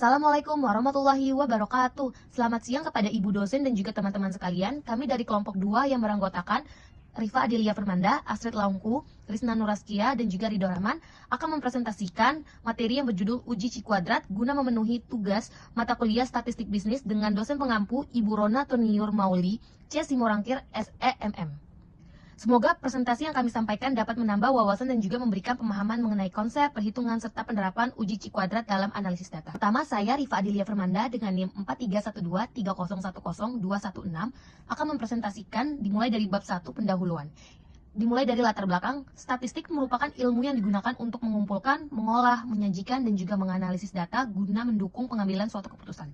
Assalamualaikum warahmatullahi wabarakatuh. Selamat siang kepada Ibu dosen dan juga teman-teman sekalian. Kami dari kelompok 2 yang beranggotakan Rifa Adelia Firmanda, Astrid Laungku, Krisna Nuraskia, dan juga Ridho Rahman akan mempresentasikan materi yang berjudul Uji Cikuadrat guna memenuhi tugas mata kuliah Statistik Bisnis dengan dosen pengampu Ibu Rona Toniur Mauli, C. Simorangkir, SEMM. Semoga presentasi yang kami sampaikan dapat menambah wawasan dan juga memberikan pemahaman mengenai konsep, perhitungan, serta penerapan uji Cikuadrat dalam analisis data. Pertama, saya Rifa Adelia Firmanda dengan NIM 4312301216 akan mempresentasikan dimulai dari bab 1 pendahuluan. Dimulai dari latar belakang, statistik merupakan ilmu yang digunakan untuk mengumpulkan, mengolah, menyajikan, dan juga menganalisis data guna mendukung pengambilan suatu keputusan.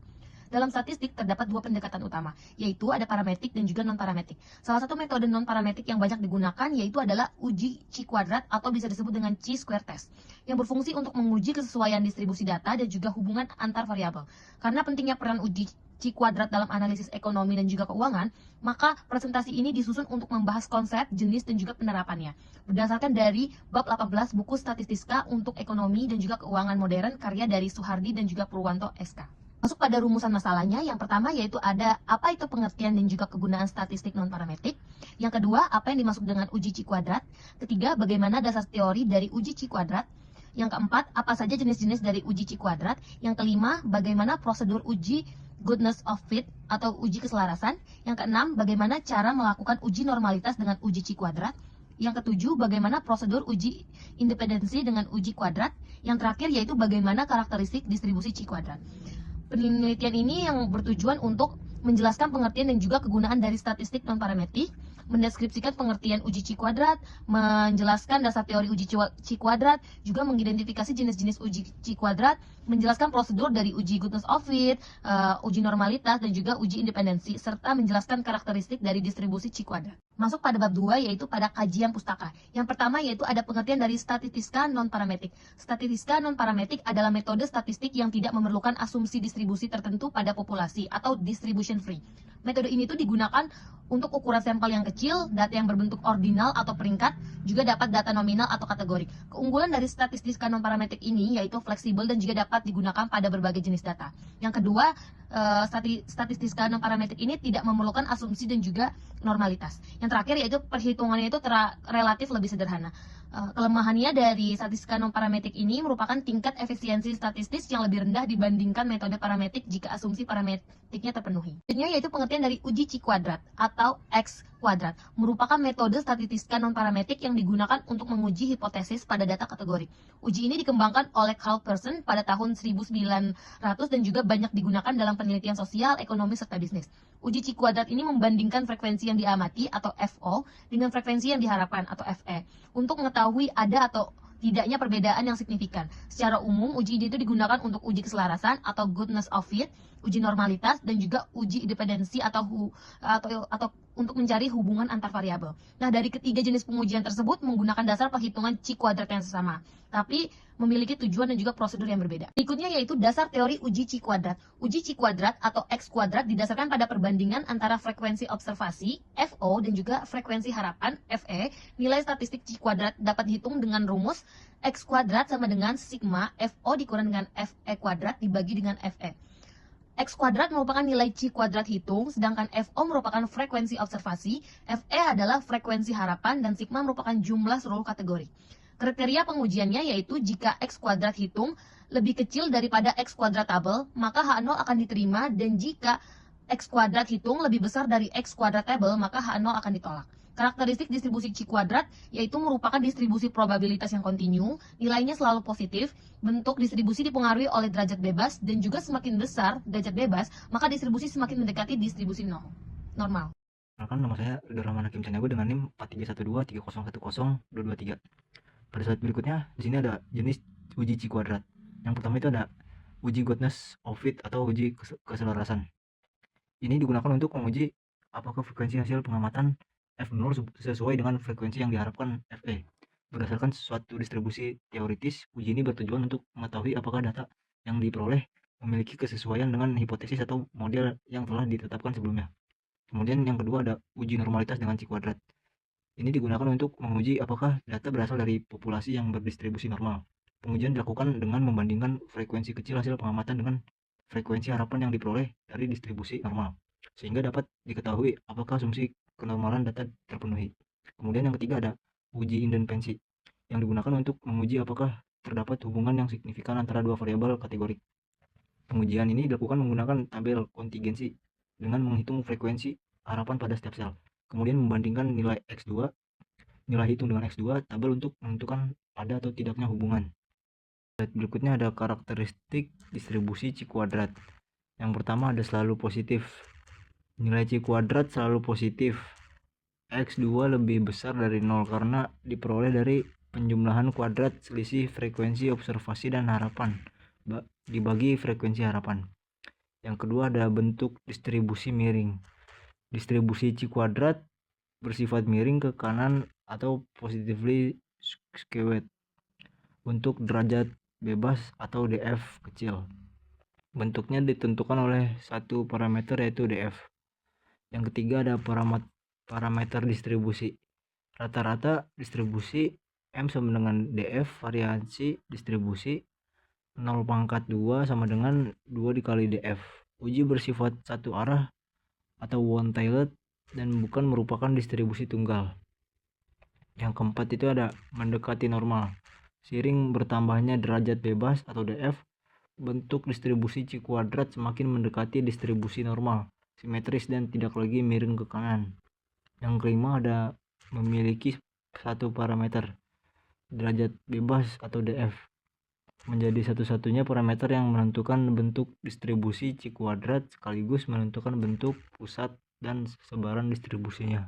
Dalam statistik terdapat dua pendekatan utama, yaitu ada parametrik dan juga non-parametrik. Salah satu metode non-parametrik yang banyak digunakan yaitu adalah uji Cikuadrat atau bisa disebut dengan chi-square test, yang berfungsi untuk menguji kesesuaian distribusi data dan juga hubungan antar variabel. Karena pentingnya peran uji Cikuadrat dalam analisis ekonomi dan juga keuangan, maka presentasi ini disusun untuk membahas konsep, jenis, dan juga penerapannya. Berdasarkan dari bab 18 buku Statistiska untuk Ekonomi dan juga Keuangan Modern karya dari Suhardi dan juga Purwanto SK. Masuk pada rumusan masalahnya, yang pertama yaitu ada apa itu pengertian dan juga kegunaan statistik non-parametrik. Yang kedua, apa yang dimaksud dengan uji Cikuadrat. Ketiga, bagaimana dasar teori dari uji Cikuadrat. Yang keempat, apa saja jenis-jenis dari uji Cikuadrat. Yang kelima, bagaimana prosedur uji goodness of fit atau uji keselarasan. Yang keenam, bagaimana cara melakukan uji normalitas dengan uji Cikuadrat. Yang ketujuh, bagaimana prosedur uji independensi dengan uji kuadrat. Yang terakhir yaitu bagaimana karakteristik distribusi Cikuadrat. Penelitian ini yang bertujuan untuk menjelaskan pengertian dan juga kegunaan dari statistik non-parametrik, mendeskripsikan pengertian uji Cikuadrat, menjelaskan dasar teori uji Cikuadrat, juga mengidentifikasi jenis-jenis uji Cikuadrat, menjelaskan prosedur dari uji goodness of fit, uji normalitas, dan juga uji independensi, serta menjelaskan karakteristik dari distribusi Cikuadrat. Masuk pada bab 2 yaitu pada kajian pustaka. Yang pertama yaitu ada pengertian dari statistika non-parametrik. Statistika non-parametrik adalah metode statistik yang tidak memerlukan asumsi distribusi tertentu pada populasi atau distribution free. Metode ini tuh digunakan untuk ukuran sampel yang kecil, data yang berbentuk ordinal atau peringkat, juga dapat data nominal atau kategori. Keunggulan dari statistika non-parametrik ini yaitu fleksibel dan juga dapat digunakan pada berbagai jenis data. Yang kedua, statistika non-parametrik ini tidak memerlukan asumsi dan juga normalitas. Yang terakhir yaitu perhitungannya itu relatif lebih sederhana. Kelemahannya dari statistika non-parametrik ini merupakan tingkat efisiensi statistis yang lebih rendah dibandingkan metode parametrik jika asumsi parametriknya terpenuhi. Selanjutnya yaitu pengertian dari uji Cikuadrat atau X kuadrat, merupakan metode statistika non-parametrik yang digunakan untuk menguji hipotesis pada data kategori. Uji ini dikembangkan oleh Carl Pearson pada tahun 1900 dan juga banyak digunakan dalam penelitian sosial, ekonomi, serta bisnis. Uji Cikuadrat ini membandingkan frekuensi yang diamati atau FO dengan frekuensi yang diharapkan atau FE untuk mengetahui ada atau tidaknya perbedaan yang signifikan. Secara umum, uji ini itu digunakan untuk uji keselarasan atau goodness of fit, uji normalitas, dan juga uji independensi atau untuk mencari hubungan antar variabel. Nah, dari ketiga jenis pengujian tersebut menggunakan dasar perhitungan Cikuadrat yang sama, tapi memiliki tujuan dan juga prosedur yang berbeda. Berikutnya yaitu dasar teori uji Cikuadrat. Uji Cikuadrat atau X kuadrat didasarkan pada perbandingan antara frekuensi observasi FO dan juga frekuensi harapan FE. Nilai statistik Cikuadrat dapat dihitung dengan rumus X kuadrat sama dengan sigma FO dikurang dengan FE kuadrat dibagi dengan FE. X kuadrat merupakan nilai Cikuadrat hitung, sedangkan FO merupakan frekuensi observasi, FE adalah frekuensi harapan, dan sigma merupakan jumlah seluruh kategori. Kriteria pengujiannya yaitu jika X kuadrat hitung lebih kecil daripada X kuadrat tabel, maka H0 akan diterima, dan jika X kuadrat hitung lebih besar dari X kuadrat tabel, maka H0 akan ditolak. Karakteristik distribusi Cikuadrat yaitu merupakan distribusi probabilitas yang kontinu, nilainya selalu positif, bentuk distribusi dipengaruhi oleh derajat bebas, dan juga semakin besar derajat bebas, maka distribusi semakin mendekati distribusi normal. Perkenalkan, nama saya Ridho Rahman Hakim Caniago dengan NIM 431230100223. Pada slide berikutnya, di sini ada jenis uji Cikuadrat. Yang pertama itu ada uji goodness of fit atau uji keselarasan. Ini digunakan untuk menguji apakah frekuensi hasil pengamatan F0 sesuai dengan frekuensi yang diharapkan FE. Berdasarkan suatu distribusi teoritis, uji ini bertujuan untuk mengetahui apakah data yang diperoleh memiliki kesesuaian dengan hipotesis atau model yang telah ditetapkan sebelumnya. Kemudian yang kedua ada uji normalitas dengan Cikuadrat. Ini digunakan untuk menguji apakah data berasal dari populasi yang berdistribusi normal. Pengujian dilakukan dengan membandingkan frekuensi kecil hasil pengamatan dengan frekuensi harapan yang diperoleh dari distribusi normal, sehingga dapat diketahui apakah asumsi kenormalan data terpenuhi. Kemudian yang ketiga ada uji independensi, yang digunakan untuk menguji apakah terdapat hubungan yang signifikan antara dua variabel kategorik. Pengujian ini dilakukan menggunakan tabel kontingensi dengan menghitung frekuensi harapan pada setiap sel, kemudian membandingkan nilai hitung dengan X2 tabel untuk menentukan ada atau tidaknya hubungan. Berikutnya ada karakteristik distribusi C kuadrat. Yang pertama ada selalu positif. Nilai C kuadrat selalu positif. X2 lebih besar dari 0 karena diperoleh dari penjumlahan kuadrat selisih frekuensi observasi dan harapan dibagi frekuensi harapan. Yang kedua ada bentuk distribusi miring. Distribusi C kuadrat bersifat miring ke kanan atau positively skewed untuk derajat bebas atau DF kecil. Bentuknya ditentukan oleh satu parameter yaitu DF. Yang ketiga ada parameter distribusi. Rata-rata distribusi M sama dengan DF, variasi distribusi 0/2 sama dengan 2 dikali DF. Uji bersifat satu arah atau one-tailed dan bukan merupakan distribusi tunggal. Yang keempat itu ada mendekati normal. Seiring bertambahnya derajat bebas atau DF, bentuk distribusi C kuadrat semakin mendekati distribusi normal, simetris dan tidak lagi miring ke kanan. Yang kelima ada memiliki satu parameter, derajat bebas atau DF, menjadi satu-satunya parameter yang menentukan bentuk distribusi C kuadrat sekaligus menentukan bentuk pusat dan sebaran distribusinya.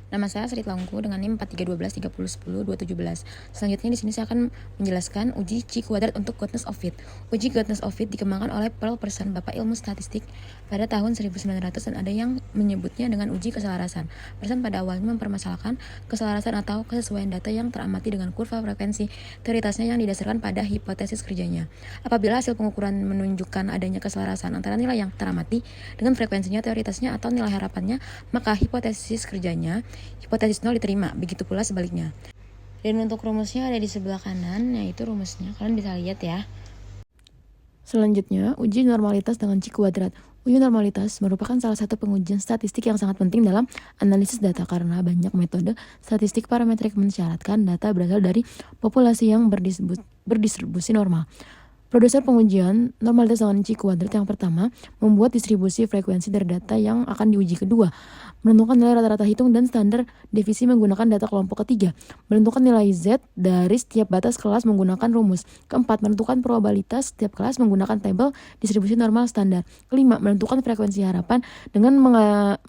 Nama saya Sri Langku dengan NIM 431230102217. Selanjutnya di sini saya akan menjelaskan uji C kuadrat untuk goodness of fit. Uji goodness of fit dikembangkan oleh Pearl Person, Bapak Ilmu Statistik, pada tahun 1900 dan ada yang menyebutnya dengan uji keselarasan. Person pada awalnya mempermasalahkan keselarasan atau kesesuaian data yang teramati dengan kurva frekuensi teoritasnya yang didasarkan pada hipotesis kerjanya. Apabila hasil pengukuran menunjukkan adanya keselarasan antara nilai yang teramati dengan frekuensinya, teoritasnya atau nilai harapannya, maka hipotesis kerjanya hipotesis 0 diterima, begitu pula sebaliknya. Dan untuk rumusnya ada di sebelah kanan, yaitu rumusnya, kalian bisa lihat ya. Selanjutnya, uji normalitas dengan C kuadrat. Uji normalitas merupakan salah satu pengujian statistik yang sangat penting dalam analisis data karena banyak metode statistik parametrik mensyaratkan data berasal dari populasi yang berdistribusi normal. Produser pengujian normalitas dengan C kuadrat yang pertama membuat distribusi frekuensi dari data yang akan diuji. Kedua, menentukan nilai rata-rata hitung dan standar divisi menggunakan data kelompok. Ketiga, menentukan nilai Z dari setiap batas kelas menggunakan rumus. Keempat, menentukan probabilitas setiap kelas menggunakan tabel distribusi normal standar. Kelima, menentukan frekuensi harapan dengan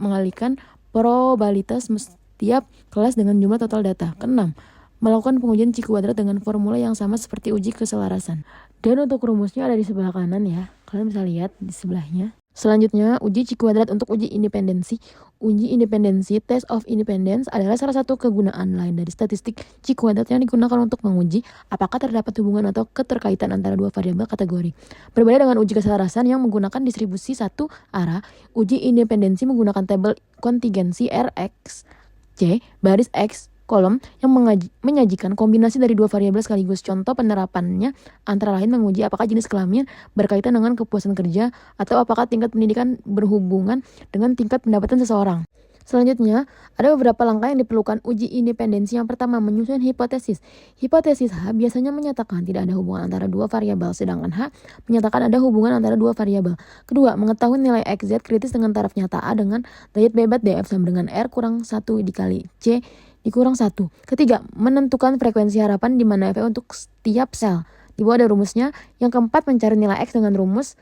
mengalihkan probabilitas setiap kelas dengan jumlah total data. Keenam, melakukan pengujian C kuadrat dengan formula yang sama seperti uji keselarasan. Dan untuk rumusnya ada di sebelah kanan ya. Kalian bisa lihat di sebelahnya. Selanjutnya, uji C kuadrat untuk uji independensi. Uji independensi, test of independence, adalah salah satu kegunaan lain dari statistik C kuadrat yang digunakan untuk menguji apakah terdapat hubungan atau keterkaitan antara dua variabel kategori. Berbeda dengan uji keselarasan yang menggunakan distribusi satu arah, uji independensi menggunakan tabel kontingensi Rx, C, baris X, kolom yang menyajikan kombinasi dari dua variabel sekaligus. Contoh penerapannya antara lain menguji apakah jenis kelamin berkaitan dengan kepuasan kerja atau apakah tingkat pendidikan berhubungan dengan tingkat pendapatan seseorang. Selanjutnya, ada beberapa langkah yang diperlukan uji independensi. Yang pertama, menyusun hipotesis. Hipotesis H biasanya menyatakan tidak ada hubungan antara dua variabel, sedangkan H menyatakan ada hubungan antara dua variabel. Kedua, mengetahui nilai XZ kritis dengan taraf nyata A dengan derajat bebas DF sama dengan R kurang 1 dikali C dikurang 1. Ketiga, menentukan frekuensi harapan di mana F untuk setiap sel. Di bawah ada rumusnya. Yang keempat, mencari nilai X dengan rumus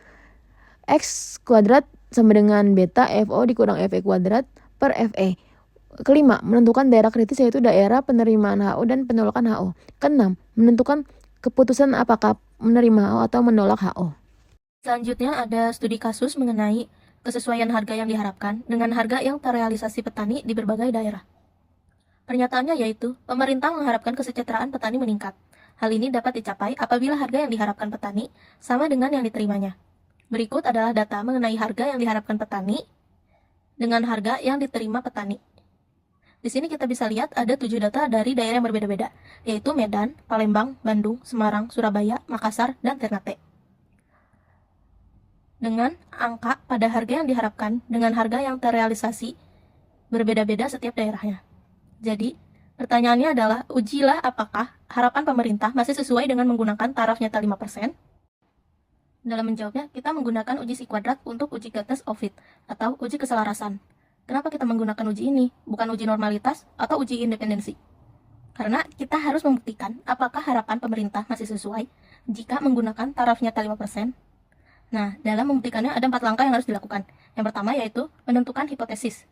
X kuadrat sama dengan beta FO dikurang FE kuadrat per FE. Kelima, menentukan daerah kritis yaitu daerah penerimaan HO dan penolakan HO. Keenam, menentukan keputusan apakah menerima HO atau menolak HO. Selanjutnya ada studi kasus mengenai kesesuaian harga yang diharapkan dengan harga yang terrealisasi petani di berbagai daerah. Pernyataannya yaitu, pemerintah mengharapkan kesejahteraan petani meningkat. Hal ini dapat dicapai apabila harga yang diharapkan petani sama dengan yang diterimanya. Berikut adalah data mengenai harga yang diharapkan petani dengan harga yang diterima petani. Di sini kita bisa lihat ada 7 data dari daerah yang berbeda-beda, yaitu Medan, Palembang, Bandung, Semarang, Surabaya, Makassar, dan Ternate. dengan angka pada harga yang diharapkan dengan harga yang terrealisasi berbeda-beda setiap daerahnya. Jadi, pertanyaannya adalah, ujilah apakah harapan pemerintah masih sesuai dengan menggunakan taraf nyata 5%? Dalam menjawabnya, kita menggunakan uji Si-kuadrat untuk uji goodness of fit atau uji keselarasan. Kenapa kita menggunakan uji ini, bukan uji normalitas atau uji independensi? Karena kita harus membuktikan apakah harapan pemerintah masih sesuai jika menggunakan taraf nyata 5%. Nah, dalam membuktikannya ada 4 langkah yang harus dilakukan. Yang pertama yaitu menentukan hipotesis.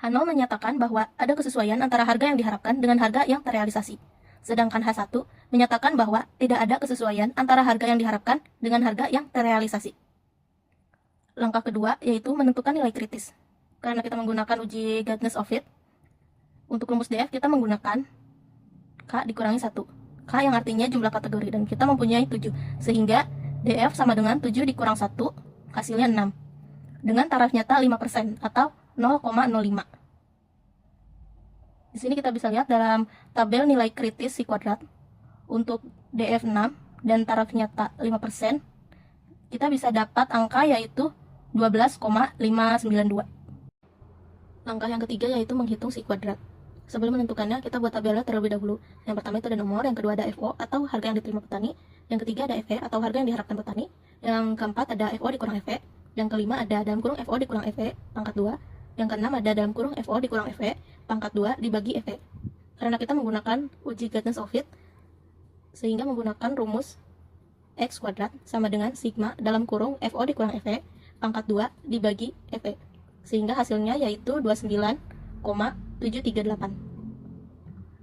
Hanol menyatakan bahwa ada kesesuaian antara harga yang diharapkan dengan harga yang terrealisasi. Sedangkan H1 menyatakan bahwa tidak ada kesesuaian antara harga yang diharapkan dengan harga yang terrealisasi. Langkah kedua yaitu menentukan nilai kritis. Karena kita menggunakan uji goodness of fit, untuk rumus DF kita menggunakan K dikurangi 1. K yang artinya jumlah kategori dan kita mempunyai 7. Sehingga DF sama dengan 7 dikurang 1, hasilnya 6. Dengan taraf nyata 5% atau 0,05. Di sini kita bisa lihat dalam tabel nilai kritis Si-kuadrat untuk DF 6 dan taraf nyata 5%, kita bisa dapat angka yaitu 12,592. Langkah yang ketiga yaitu menghitung Si-kuadrat. Sebelum menentukannya, kita buat tabelnya terlebih dahulu. Yang pertama itu ada nomor, yang kedua ada FO atau harga yang diterima petani, yang ketiga ada FE atau harga yang diharapkan petani, yang keempat ada FO dikurang FE, yang kelima ada dalam kurung FO dikurang FE pangkat 2, yang keenam ada dalam kurung FO dikurang FE pangkat 2 dibagi FE. Karena kita menggunakan uji goodness of fit, sehingga menggunakan rumus X kuadrat sama dengan sigma dalam kurung FO dikurang FE pangkat 2 dibagi FE. Sehingga hasilnya yaitu 29,738.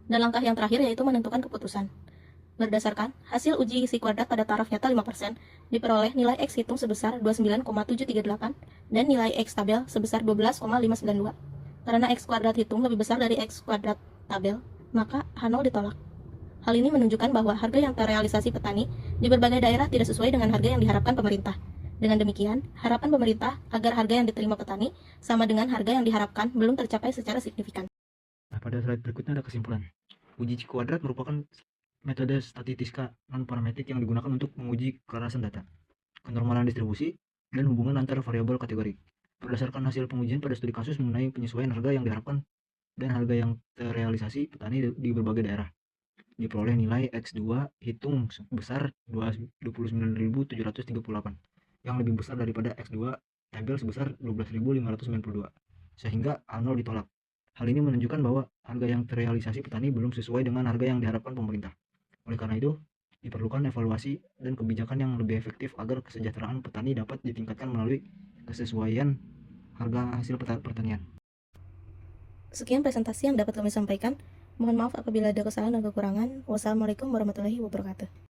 Dan langkah yang terakhir yaitu menentukan keputusan. Berdasarkan hasil uji Si-kuadrat pada taraf nyata 5%, diperoleh nilai X hitung sebesar 29,738 dan nilai X tabel sebesar 12,592. Karena X kuadrat hitung lebih besar dari X kuadrat tabel, maka H0 ditolak. Hal ini menunjukkan bahwa harga yang terrealisasi petani di berbagai daerah tidak sesuai dengan harga yang diharapkan pemerintah. Dengan demikian, harapan pemerintah agar harga yang diterima petani sama dengan harga yang diharapkan belum tercapai secara signifikan. Nah, pada slide berikutnya ada kesimpulan. Uji Si-kuadrat merupakan metode statistika non-parametrik yang digunakan untuk menguji kelarasan data, kenormalan distribusi, dan hubungan antara variabel kategori. Berdasarkan hasil pengujian pada studi kasus mengenai penyesuaian harga yang diharapkan dan harga yang terrealisasi petani di berbagai daerah, diperoleh nilai X2 hitung sebesar 29.738, yang lebih besar daripada X2 tabel sebesar 12.592, sehingga A0 ditolak. Hal ini menunjukkan bahwa harga yang terrealisasi petani belum sesuai dengan harga yang diharapkan pemerintah. Oleh karena itu, diperlukan evaluasi dan kebijakan yang lebih efektif agar kesejahteraan petani dapat ditingkatkan melalui kesesuaian harga hasil pertanian. Sekian presentasi yang dapat kami sampaikan. Mohon maaf apabila ada kesalahan dan kekurangan. Wassalamualaikum warahmatullahi wabarakatuh.